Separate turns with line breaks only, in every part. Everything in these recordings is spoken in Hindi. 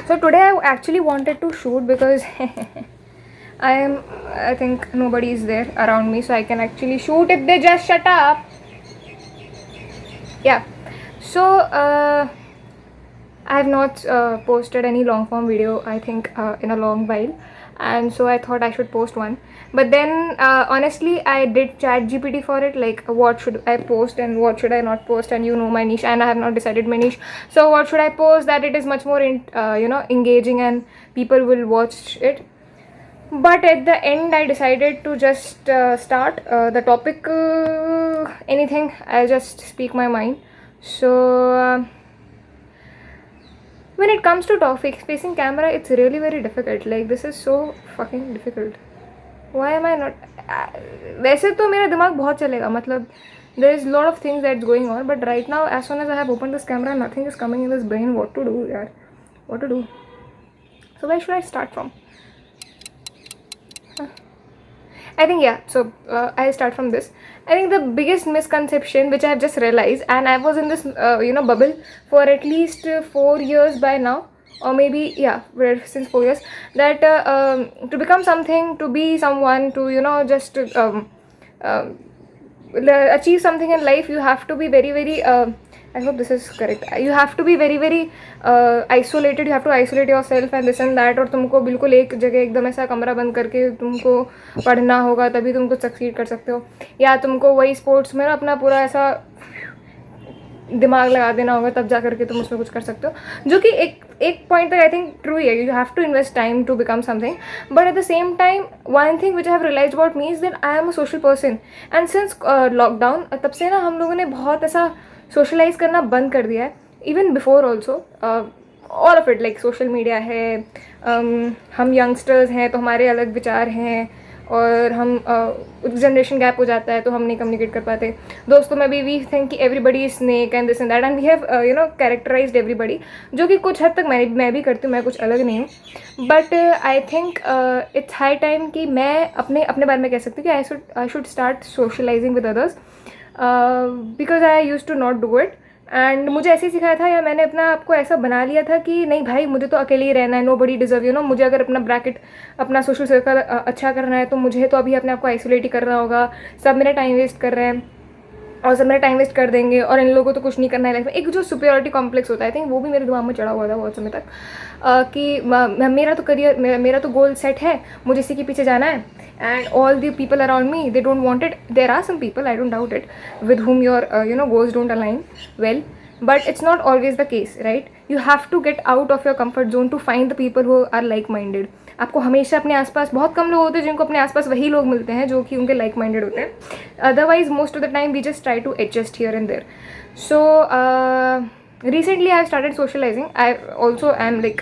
So today I actually wanted to shoot because I think nobody is there around me, so I can actually shoot if they just shut up. Yeah. So I have not posted any long form video, I think, in a long while, and so I thought I should post one. But then honestly, I did chat GPT for it, like what should I post and what should I not post, and you know my niche, and I have not decided my niche. So what should I post that it is much more engaging and people will watch it. But at the end I decided to just start the topic, anything. I'll just speak my mind. So when it comes to topic facing camera, it's really very difficult. Like this is so fucking difficult. Why am I not वैसे तो मेरा दिमाग बहुत चलेगा, मतलब there is lot of things that's going on, but right now as soon as I have opened this camera nothing is coming in this brain. What to do, yaar, what to do? So where should I start from? I think, yeah, so I'll start from this. I think the biggest misconception which I have just realized, and I was in this bubble for at least 4 years by now, or maybe, yeah, since 4 years, that to become something, to be someone, to just achieve something in life, you have to be very very I hope this is correct. You have to be very very isolated. You have to isolate yourself and this and that. और तुमको बिल्कुल एक जगह एकदम ऐसा कमरा बंद करके तुमको पढ़ना होगा, तभी तुम कुछ सक्सीड कर सकते हो. या तुमको वही स्पोर्ट्स में ना अपना पूरा ऐसा दिमाग लगा देना होगा, तब जा करके तुम उसमें कुछ कर सकते हो, जो कि एक पॉइंट तक आई थिंक ट्रू है. You have to invest time to become something, but at the same time one thing which I have realise about me is that I am a social person. And since lockdown, तब से ना हम लोगों ने बहुत ऐसा सोशलाइज करना बंद कर दिया है. Even before also all of it, like social media है, हम यंगस्टर्स हैं तो हमारे अलग विचार हैं, और हम जनरेशन गैप हो जाता है तो हम नहीं कम्युनिकेट कर पाते. दोस्तों में भी वी थिंक कि everybody is snake and this and that, and we have characterised everybody, जो कि कुछ हद तक मैं भी करती हूँ, मैं कुछ अलग नहीं हूँ. But I think it's high time कि मैं अपने बारे में कह सकती हूँ कि I should start socialising with others, because I use to not do it. And मुझे ऐसे ही सिखाया था, या मैंने अपना आपको ऐसा बना लिया था कि नहीं भाई, मुझे तो अकेले ही रहना है, नो बडी डिजर्व मुझे अगर अपना ब्रैकेट, अपना सोशल सर्कल अच्छा करना है तो मुझे तो अभी अपने आप को आइसोलेट ही करना होगा. सब मेरा टाइम वेस्ट कर रहे हैं और सब मेरा टाइम वेस्ट कर देंगे, और इन लोगों को तो कुछ नहीं करना है लाइफ में. एक जो सुपीरियरिटी कॉम्प्लेक्स होता है, आई थिंक वो भी मेरे दिमाग में चढ़ा हुआ था बहुत समय तक, कि मेरा तो करियर, मेरा तो गोल सेट है, मुझे इसी के पीछे जाना है. And all the people around me, they don't want it. There are some people, I don't doubt it, with whom your goals don't align well, but it's not always the case, right? You have to get out of your comfort zone to find the people who are like minded. आपको हमेशा अपने आसपास, बहुत कम लोग होते हैं जिनको अपने आसपास वही लोग मिलते हैं जो कि उनके लाइक माइंडेड होते हैं. Otherwise most of the time we just try to adjust here and there. So recently I started socialising. I also I am like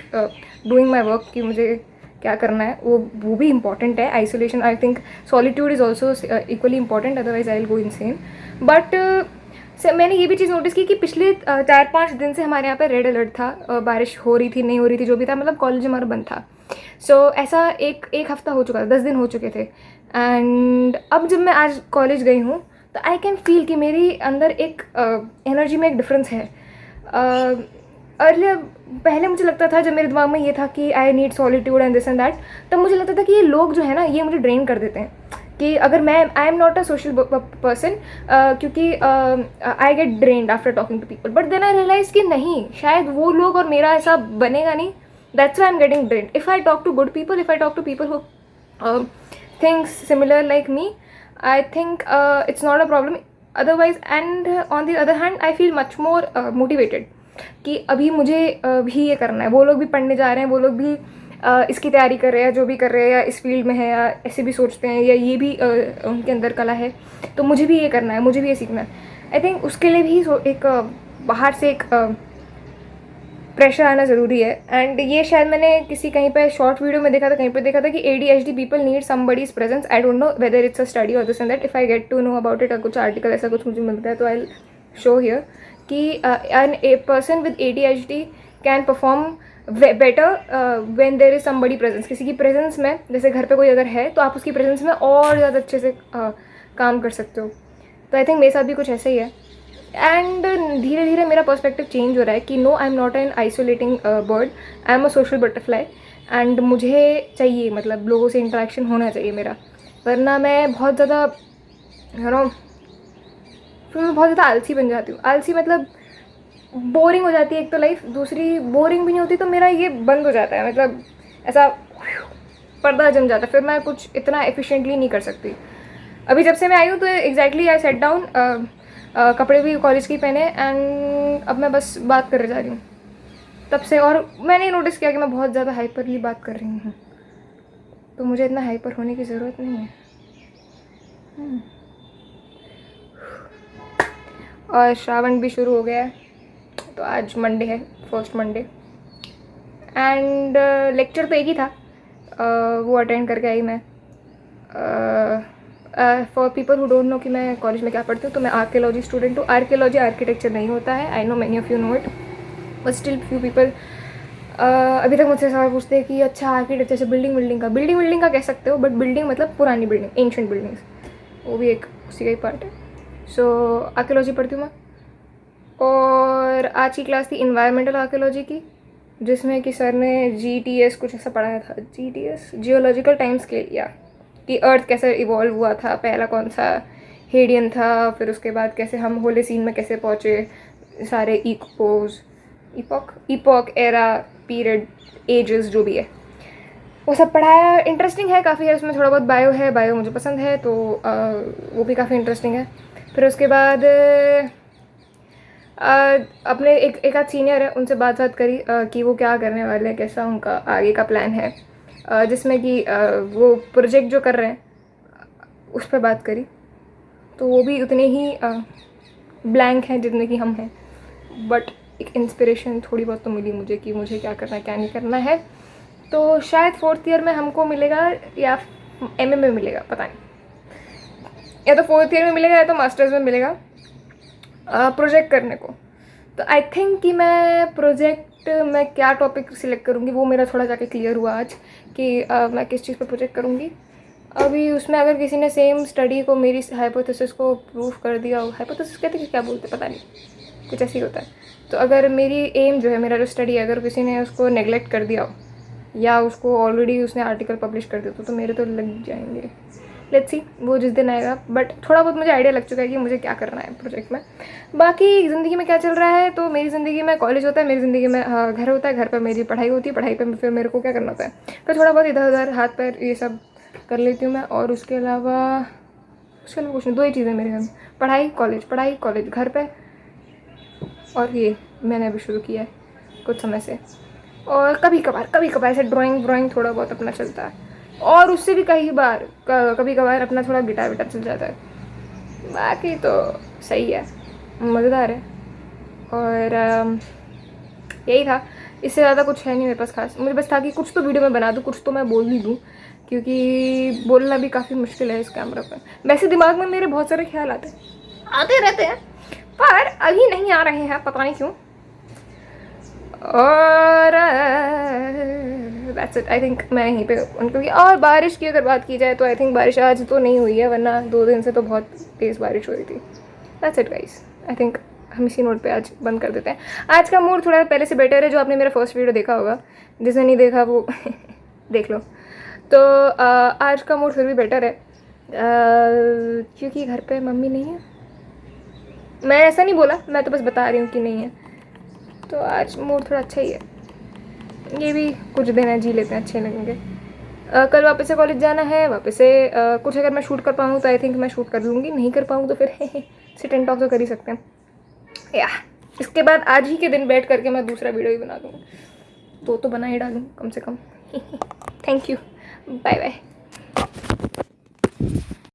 doing my work, कि मुझे क्या करना है, वो भी इंपॉर्टेंट है. Isolation, I think solitude is also equally important, otherwise I will go insane. But मैंने ये भी चीज़ नोटिस की कि पिछले 4-5 दिन से हमारे यहाँ पे रेड अलर्ट था. बारिश हो रही थी, नहीं हो रही थी, जो भी था, मतलब कॉलेज हमारा बंद था. सो ऐसा एक हफ्ता हो चुका था, 10 दिन हो चुके थे. एंड अब जब मैं आज कॉलेज गई हूँ तो आई कैन फील कि मेरी अंदर एक एनर्जी में एक डिफरेंस है. अर्लियर, पहले मुझे लगता था, जब मेरे दिमाग में ये था कि I need solitude and this and that, तब मुझे लगता था कि ये लोग जो है ना, ये मुझे ड्रेन कर देते हैं. कि अगर मैं, I am not a social person, क्योंकि I get drained after talking to people. But then I realise कि नहीं, शायद वो लोग और मेरा ऐसा बनेगा नहीं. That's why I am getting drained. If I talk to good people, if I talk to people who thinks similar like me, I think it's not a problem. Otherwise, and on the other hand, I feel much more motivated कि अभी मुझे भी ये करना है. वो लोग भी पढ़ने जा रहे हैं, वो लोग भी इसकी तैयारी कर रहे हैं, जो भी कर रहे हैं, या इस फील्ड में है, या ऐसे भी सोचते हैं, या ये भी उनके अंदर कला है, तो मुझे भी ये करना है, मुझे भी ये सीखना है. आई थिंक उसके लिए भी एक बाहर से एक प्रेशर आना ज़रूरी है. एंड ये शायद मैंने किसी कहीं पे शॉर्ट वीडियो में देखा था, कहीं पे देखा था कि ADHD people need somebody's presence. I don't know whether it's a study और this and that. If I get to know about it, कुछ आर्टिकल ऐसा कुछ मुझे मिलता है तो आई शो हियर कि a person with ADHD can perform better when there is somebody presence. किसी की प्रेजेंस में, जैसे घर पे कोई अगर है तो आप उसकी प्रेजेंस में और ज़्यादा अच्छे से काम कर सकते हो. तो आई थिंक मेरे साथ भी कुछ ऐसा ही है. एंड धीरे धीरे मेरा पर्सपेक्टिव चेंज हो रहा है कि no, I am not an isolating bird, I am a social butterfly. And मुझे चाहिए, मतलब लोगों से इंटरेक्शन होना चाहिए मेरा, वरना मैं बहुत ज़्यादा फिर मैं बहुत ज़्यादा आलसी बन जाती हूँ। आलसी मतलब बोरिंग हो जाती है एक तो लाइफ, दूसरी बोरिंग भी नहीं होती तो मेरा ये बंद हो जाता है, मतलब ऐसा पर्दा जम जाता है, फिर मैं कुछ इतना एफिशिएंटली नहीं कर सकती। अभी जब से मैं आई हूँ तो एग्जैक्टली आई सेट डाउन, कपड़े भी कॉलेज के ही पहने, एंड अब मैं बस बात कर जा रही हूँ तब से। और मैंने नोटिस किया कि मैं बहुत ज़्यादा हाइपरली बात कर रही हूँ, तो मुझे इतना हाइपर होने की ज़रूरत नहीं है। और श्रावण भी शुरू हो गया है, तो आज मंडे है, फर्स्ट मंडे, एंड लेक्चर तो एक ही था, वो अटेंड करके आई मैं। For people who don't know कि मैं कॉलेज में क्या पढ़ती हूँ, तो मैं आर्कियोलॉजी स्टूडेंट हूँ। आर्कियोलॉजी आर्किटेक्चर नहीं होता है, I know many of you know it, but still few people अभी तक मुझसे सवाल पूछते हैं कि अच्छा आर्किटेक्चर से बिल्डिंग का कह सकते हो, बट बिल्डिंग मतलब पुरानी बिल्डिंग, एंशिएंट बिल्डिंग्स, वो भी एक उसी का ही पार्ट है। सो आर्कियोलॉजी पढ़ती हूँ मैं, और आज की क्लास थी इन्वायरमेंटल आर्कियोलॉजी की, जिसमें कि सर ने GTS कुछ ऐसा पढ़ाया था, GTS जियोलॉजिकल टाइम स्केल, या कि अर्थ कैसे इवॉल्व हुआ था, पहला कौन सा हेडियन था, फिर उसके बाद कैसे हम होलेसीन में कैसे पहुँचे, सारे इपॉक एरा पीरियड एजेस जो भी है वो सब पढ़ाया। इंटरेस्टिंग है काफ़ी, है उसमें थोड़ा बहुत बायो है, बायो मुझे पसंद है, तो वो भी काफ़ी इंटरेस्टिंग है। फिर उसके बाद अपने एक आध सीनियर है, उनसे बात करी कि वो क्या करने वाले हैं, कैसा उनका आगे का प्लान है, जिसमें कि वो प्रोजेक्ट जो कर रहे हैं उस पर बात करी, तो वो भी उतने ही ब्लैंक हैं जितने कि हम हैं, बट एक इंस्पिरेशन थोड़ी बहुत तो मिली मुझे कि मुझे क्या करना है क्या नहीं करना है। तो शायद 4th ईयर में हमको मिलेगा या MM में मिलेगा, पता नहीं, या तो 4th ईयर में मिलेगा या तो मास्टर्स में मिलेगा प्रोजेक्ट करने को। तो आई थिंक कि मैं प्रोजेक्ट में क्या टॉपिक सिलेक्ट करूँगी वो मेरा थोड़ा जाके क्लियर हुआ आज, कि मैं किस चीज़ पे प्रोजेक्ट करूँगी। अभी उसमें अगर किसी ने सेम स्टडी को, मेरी हाइपोथेसिस को प्रूव कर दिया हो, हाइपोथेसिस कहते हैं कि क्या बोलते पता नहीं, कुछ ऐसे ही होता है, तो अगर मेरी एम जो है, मेरा जो स्टडी है, अगर किसी ने उसको नेगलेक्ट कर दिया हो या उसको ऑलरेडी उसने आर्टिकल पब्लिश कर दिया तो मेरे तो लग जाएंगे। लेट्स सी वो जिस दिन आएगा, बट थोड़ा बहुत मुझे आइडिया लग चुका है कि मुझे क्या करना है प्रोजेक्ट में। बाकी ज़िंदगी में क्या चल रहा है, तो मेरी ज़िंदगी में कॉलेज होता है, मेरी ज़िंदगी में घर होता है, घर पर मेरी पढ़ाई होती है, पढ़ाई पर फिर मेरे को क्या करना होता है, फिर थोड़ा बहुत इधर उधर हाथ पैर ये सब कर लेती हूँ मैं। और उसके अलावा कुछ नहीं, 2 ही चीज़ें मेरे घर में, पढ़ाई कॉलेज घर पे, और ये मैंने अभी शुरू किया है कुछ समय से। और कभी कभार ऐसे ड्राइंग थोड़ा बहुत अपना चलता है, और उससे भी कभी कभार अपना थोड़ा गिटार चल जाता है। बाकी तो सही है, मज़ेदार है। और यही था, इससे ज़्यादा कुछ है नहीं मेरे पास खास। मुझे बस था कि कुछ तो वीडियो में बना दूँ, कुछ तो मैं बोल ही दूँ, क्योंकि बोलना भी काफ़ी मुश्किल है इस कैमरा पर। वैसे दिमाग में मेरे बहुत सारे ख्याल आते रहते हैं, पर अभी नहीं आ रहे हैं, पता नहीं क्यों। और दैट्स इट, आई थिंक मैं यहीं पे क्योंकि। और बारिश की अगर बात की जाए तो आई थिंक बारिश आज तो नहीं हुई है, वरना 2 दिन से तो बहुत तेज़ बारिश हो रही थी। That's it guys, I think हम इसी नोट पे आज बंद कर देते हैं। आज का मूड थोड़ा पहले से बेटर है, जो आपने मेरा फर्स्ट वीडियो देखा होगा, जिसने नहीं देखा वो देख लो। तो आज का मूड फिर भी बेटर है, क्योंकि घर पे मम्मी नहीं है। मैं ऐसा नहीं बोला, मैं तो बस बता रही हूँ कि नहीं है, तो आज मूड थोड़ा अच्छा ही है। ये भी कुछ दिन है, जी लेते हैं, अच्छे लगेंगे। कल वापस से कॉलेज जाना है, वापस से कुछ अगर मैं शूट कर पाऊँ तो आई थिंक मैं शूट कर लूँगी, नहीं कर पाऊँ तो फिर सिट एंड टॉक तो कर ही सकते हैं या। इसके बाद आज ही के दिन बैठ करके मैं दूसरा वीडियो ही बना दूँगी, तो बना ही डालूँ कम से कम। Thank you, bye bye.